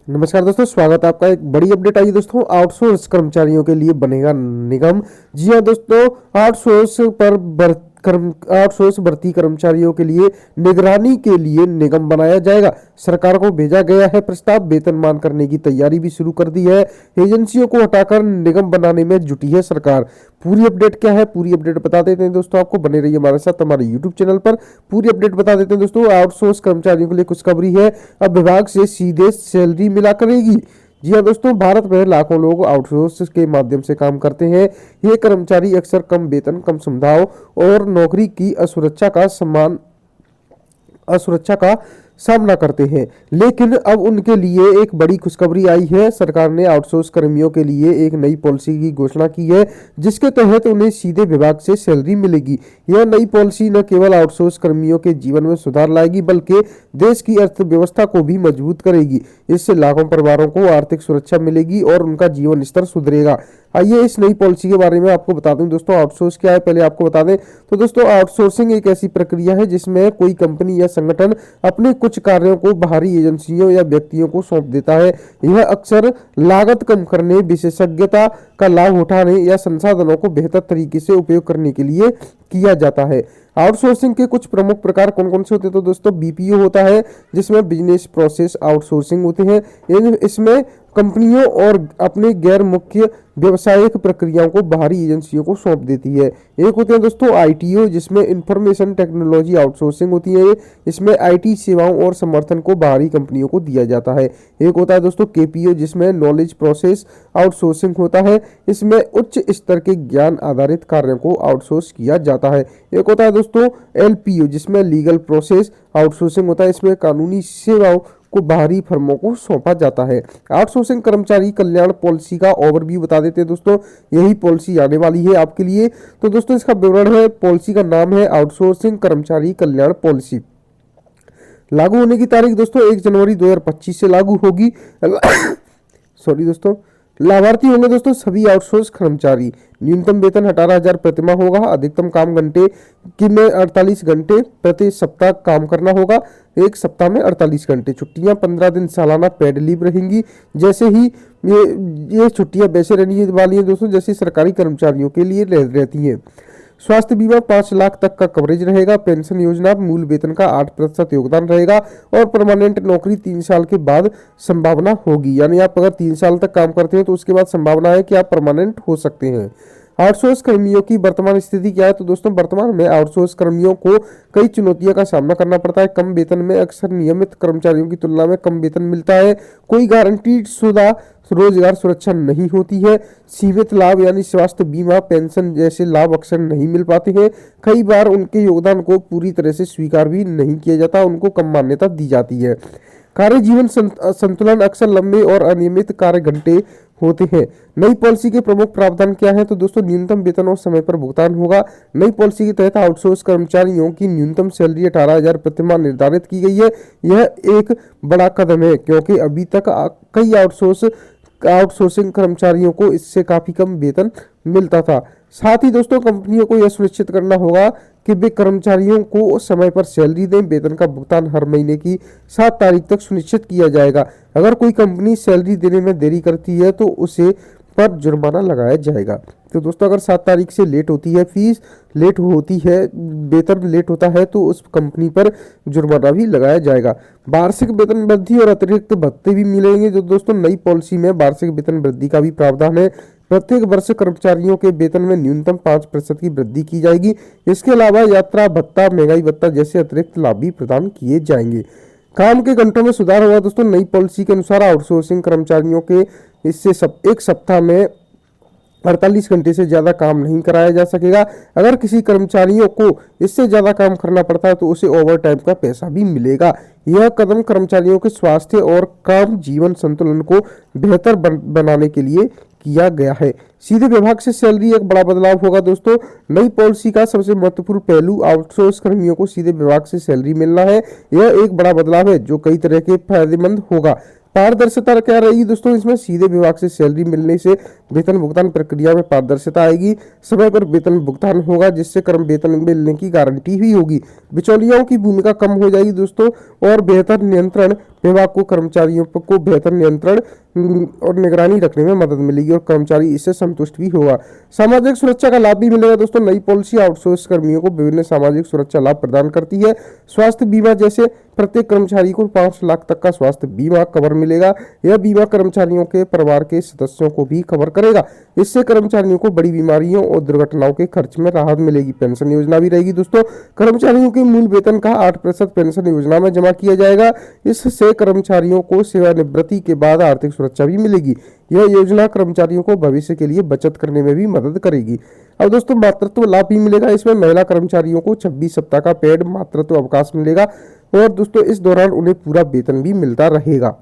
नमस्कार दोस्तों, स्वागत है आपका। एक बड़ी अपडेट आई है दोस्तों, आउटसोर्स कर्मचारियों के लिए बनेगा निगम। जी हाँ दोस्तों, आउटसोर्स भर्ती कर्मचारियों के लिए निगरानी के लिए निगम बनाया जाएगा। सरकार को भेजा गया है प्रस्ताव, वेतनमान करने की तैयारी भी शुरू कर दी है। एजेंसियों को हटाकर निगम बनाने में जुटी है सरकार। पूरी अपडेट क्या है, पूरी अपडेट बता देते हैं दोस्तों आपको। बने रहिए हमारे साथ हमारे यूट्यूब चैनल पर। पूरी अपडेट बता देते हैं दोस्तों। आउटसोर्स कर्मचारियों के लिए खुशखबरी है, अब विभाग से सीधे सैलरी मिला करेगी। जी हाँ दोस्तों, भारत में लाखों लोग आउटसोर्स के माध्यम से काम करते हैं। ये कर्मचारी अक्सर कम वेतन, कम सुविधाओं और नौकरी की असुरक्षा का सामना करते हैं। लेकिन अब उनके लिए एक बड़ी खुशखबरी आई है। सरकार ने आउटसोर्स कर्मियों के लिए एक नई पॉलिसी की घोषणा की है, जिसके तहत उन्हें सीधे विभाग से सैलरी मिलेगी। यह नई पॉलिसी न केवल आउटसोर्स कर्मियों के जीवन में सुधार लाएगी, बल्कि देश की अर्थव्यवस्था को भी मजबूत करेगी। इससे लाखों परिवारों को आर्थिक सुरक्षा मिलेगी और उनका जीवन स्तर सुधरेगा। आइए इस नई पॉलिसी के बारे में आपको बता दूं दोस्तों। आउटसोर्स क्या है पहले आपको बता दें तो दोस्तों, आउटसोर्सिंग एक ऐसी प्रक्रिया है जिसमें कोई कंपनी या संगठन अपने कुछ कार्यों को बाहरी एजेंसियों या व्यक्तियों को सौंप देता है। यह अक्सर लागत कम करने, विशेषज्ञता का लाभ उठाने या संसाधनों को बेहतर तरीके से उपयोग करने के लिए किया जाता है। आउटसोर्सिंग के कुछ प्रमुख प्रकार कौन कौन से होते हैं तो दोस्तों, बीपीओ होता है जिसमें बिजनेस प्रोसेस आउटसोर्सिंग होते हैं। इसमें कंपनियों और अपने गैर मुख्य व्यवसायिक प्रक्रियाओं को बाहरी एजेंसियों को सौंप देती है। एक होते हैं दोस्तों आईटीओ, जिसमें इंफॉर्मेशन टेक्नोलॉजी आउटसोर्सिंग होती है। इसमें आईटी सेवाओं और समर्थन को बाहरी कंपनियों को दिया जाता है। एक होता है दोस्तों केपीओ, जिसमें नॉलेज प्रोसेस आउटसोर्सिंग होता है। इसमें उच्च स्तर के ज्ञान आधारित कार्यों को आउटसोर्स किया जाता है। एक होता है दोस्तों एलपीओ, जिसमें लीगल प्रोसेस आउटसोर्सिंग होता है। इसमें कानूनी सेवाओं को बाहरी फर्मों को सौंपा जाता है। आउटसोर्सिंग कर्मचारी कल्याण पॉलिसी का ओवरव्यू बता देते हैं दोस्तों। यही पॉलिसी आने वाली है आपके लिए। तो दोस्तों इसका विवरण है, पॉलिसी का नाम है आउटसोर्सिंग कर्मचारी कल्याण पॉलिसी। लागू होने की तारीख दोस्तों 1 जनवरी 2025 से लागू होगी। सॉरी दोस्तों, लाभार्थी होंगे दोस्तों सभी आउटसोर्स कर्मचारी। न्यूनतम वेतन 18,000 प्रतिमाह होगा। अधिकतम काम घंटे की में 48 घंटे प्रति सप्ताह काम करना होगा। एक सप्ताह में 48 घंटे। छुट्टियां 15 दिन सालाना पेड लीव रहेंगी। जैसे ही ये छुट्टियां वैसे रहने वाली है दोस्तों जैसे सरकारी कर्मचारियों के लिए रहती है। स्वास्थ्य बीमा 5 लाख तक का कवरेज रहेगा। पेंशन योजना मूल वेतन का 8% योगदान रहेगा और परमानेंट नौकरी 3 साल के बाद संभावना होगी। यानी आप अगर 3 साल तक काम करते हैं तो उसके बाद संभावना है कि आप परमानेंट हो सकते हैं। आउटसोर्स कर्मियों की वर्तमान स्थिति क्या है तो दोस्तों, वर्तमान में आउटसोर्स कर्मियों को कई चुनौतियों का सामना करना पड़ता है। कम वेतन में अक्सर नियमित कर्मचारियों की तुलना में कम वेतन मिलता है। कोई गारंटीड शुदा रोजगार सुरक्षा नहीं होती है। सीमित लाभ यानी स्वास्थ्य बीमा, पेंशन जैसे लाभ अक्सर नहीं मिल पाते हैं। कई बार उनके योगदान को पूरी तरह से स्वीकार भी नहीं किया जाता, उनको कम मान्यता दी जाती है। कार्य जीवन संतुलन अक्सर लंबे और अनियमित कार्य घंटे होते हैं। नई पॉलिसी के प्रमुख प्रावधान क्या है तो दोस्तों, न्यूनतम वेतन और समय पर भुगतान होगा। नई पॉलिसी के तहत आउटसोर्स कर्मचारियों की न्यूनतम सैलरी 18,000 प्रतिमाह निर्धारित की गई है। यह एक बड़ा कदम है क्योंकि अभी तक कई आउटसोर्सिंग कर्मचारियों को इससे काफी कम वेतन मिलता था। साथ ही दोस्तों, कंपनियों को यह सुनिश्चित करना होगा कि वे कर्मचारियों को समय पर सैलरी दें। वेतन का भुगतान हर महीने की 7 तारीख तक सुनिश्चित किया जाएगा। अगर कोई कंपनी सैलरी देने में देरी करती है तो उसे पर जुर्माना लगाया जाएगा। तो दोस्तों, अगर 7 तारीख से लेट होती है, फीस लेट होती है, वेतन लेट होता है तो उस कंपनी पर जुर्माना भी लगाया जाएगा। वार्षिक वेतन वृद्धि और अतिरिक्त भत्ते भी मिलेंगे। जो दोस्तों, नई पॉलिसी में वार्षिक वेतन वृद्धि का भी प्रावधान है। प्रत्येक वर्ष कर्मचारियों के वेतन में न्यूनतम 5% की वृद्धि की जाएगी। इसके अलावा यात्रा भत्ता, महंगाई भत्ता जैसे अतिरिक्त लाभ भी प्रदान किए जाएंगे। काम के घंटों में सुधार होगा दोस्तों। नई पॉलिसी के अनुसार आउटसोर्सिंग कर्मचारियों के एक सप्ताह में 48 घंटे से ज्यादा काम नहीं कराया जा सकेगा। अगर किसी कर्मचारियों को इससे ज्यादा काम करना पड़ता है तो उसे ओवर टाइम का पैसा भी मिलेगा। यह कदम कर्मचारियों के स्वास्थ्य और काम जीवन संतुलन को बेहतर बनाने के लिए किया गया है। सीधे विभाग से सैलरी एक बड़ा बदलाव होगा दोस्तों। नई पॉलिसी का सबसे महत्वपूर्ण पहलू आउटसोर्स कर्मियों को सीधे विभाग से सैलरी मिलना है। यह एक बड़ा बदलाव है जो कई तरह के फायदेमंद होगा। पारदर्शिता क्या रहेगी दोस्तों, इसमें सीधे विभाग से सैलरी मिलने से वेतन भुगतान प्रक्रिया में पारदर्शिता आएगी। समय पर वेतन भुगतान होगा जिससे कर्म वेतन मिलने की गारंटी भी होगी। बिचौलियों की भूमिका कम हो जाएगी दोस्तों और बेहतर नियंत्रण विभाग को कर्मचारियों को बेहतर नियंत्रण और निगरानी रखने में मदद मिलेगी और कर्मचारी इससे संतुष्ट भी होगा। सामाजिक सुरक्षा का लाभ भी मिलेगा दोस्तों। नई पॉलिसी आउटसोर्स कर्मियों को विभिन्न सामाजिक सुरक्षा लाभ प्रदान करती है। स्वास्थ्य बीमा जैसे प्रत्येक कर्मचारी को 5 लाख तक का स्वास्थ्य बीमा कवर मिलेगा। यह बीमा कर्मचारियों के परिवार के सदस्यों को भी कवर करेगा। इससे कर्मचारियों को बड़ी बीमारियों और दुर्घटनाओं के खर्च में राहत मिलेगी। पेंशन योजना भी रहेगी दोस्तों। कर्मचारियों के मूल वेतन का 8% पेंशन योजना में जमा किया जाएगा। इससे कर्मचारियों को सेवानिवृत्ति के बाद आर्थिक सुरक्षा भी मिलेगी। यह योजना कर्मचारियों को भविष्य के लिए बचत करने में भी मदद करेगी। अब दोस्तों मातृत्व लाभ भी मिलेगा। इसमें महिला कर्मचारियों को 26 सप्ताह का पेड मातृत्व अवकाश मिलेगा और दोस्तों इस दौरान उन्हें पूरा वेतन भी मिलता रहेगा।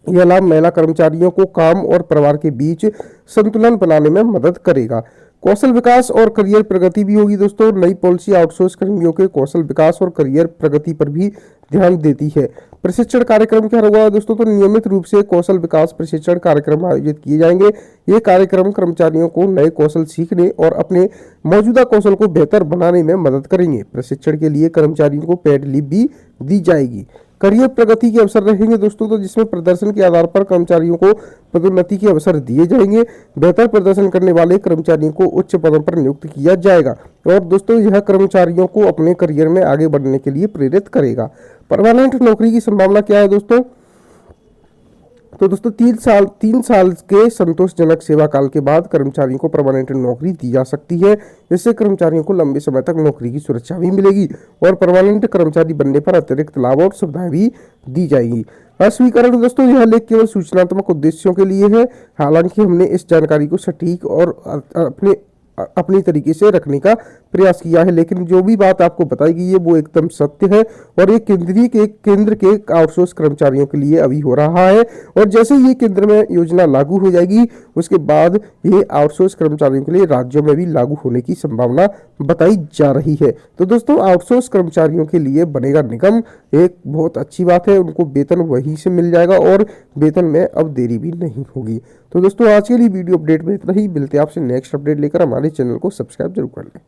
यह लाभ महिला कर्मचारियों को काम और परिवार के बीच संतुलन बनाने में मदद करेगा। कौशल विकास और करियर प्रगति भी होगी दोस्तों। नई पॉलिसी आउटसोर्स कर्मियों के कौशल विकास और करियर प्रगति पर भी ध्यान देती है। प्रशिक्षण कार्यक्रम क्या होगा दोस्तों? तो नियमित रूप से कौशल विकास प्रशिक्षण कार्यक्रम आयोजित किए जाएंगे। ये कार्यक्रम कर्मचारियों को नए कौशल सीखने और अपने मौजूदा कौशल को बेहतर बनाने में मदद करेंगे। प्रशिक्षण के लिए कर्मचारियों को पेड लीव भी दी जाएगी। करियर प्रगति के अवसर रहेंगे दोस्तों, तो जिसमें प्रदर्शन के आधार पर कर्मचारियों को पदोन्नति के अवसर दिए जाएंगे। बेहतर प्रदर्शन करने वाले कर्मचारियों को उच्च पदों पर नियुक्त किया जाएगा और दोस्तों यह कर्मचारियों को अपने करियर में आगे बढ़ने के लिए प्रेरित करेगा। परमानेंट नौकरी की संभावना क्या है दोस्तों? तो दोस्तों 3 साल के संतोषजनक सेवा काल के बाद कर्मचारियों को परमानेंट नौकरी दी जा सकती है। इससे कर्मचारियों को लंबे समय तक नौकरी की सुरक्षा भी मिलेगी और परमानेंट कर्मचारी बनने पर अतिरिक्त लाभ और सुविधाएं भी दी जाएगी। अस्वीकरण दोस्तों, यह लेख केवल सूचनात्मक उद्देश्यों के लिए है। हालांकि हमने इस जानकारी को सटीक और अपनी तरीके से रखने का प्रयास किया है, लेकिन जो भी बात आपको बताई गई है वो एकदम सत्य है और ये केंद्र के आउटसोर्स कर्मचारियों के लिए अभी हो रहा है और जैसे ये केंद्र में योजना लागू हो जाएगी उसके बाद ये आउटसोर्स कर्मचारियों के लिए राज्यों में भी लागू होने की संभावना बताई जा रही है। तो दोस्तों आउटसोर्स कर्मचारियों के लिए बनेगा निगम, एक बहुत अच्छी बात है। उनको वेतन वहीं से मिल जाएगा और वेतन में अब देरी भी नहीं होगी। तो दोस्तों आज के लिए वीडियो अपडेट में इतना ही। मिलते हैं आपसे नेक्स्ट अपडेट लेकर। हमारे चैनल को सब्सक्राइब जरूर कर लें।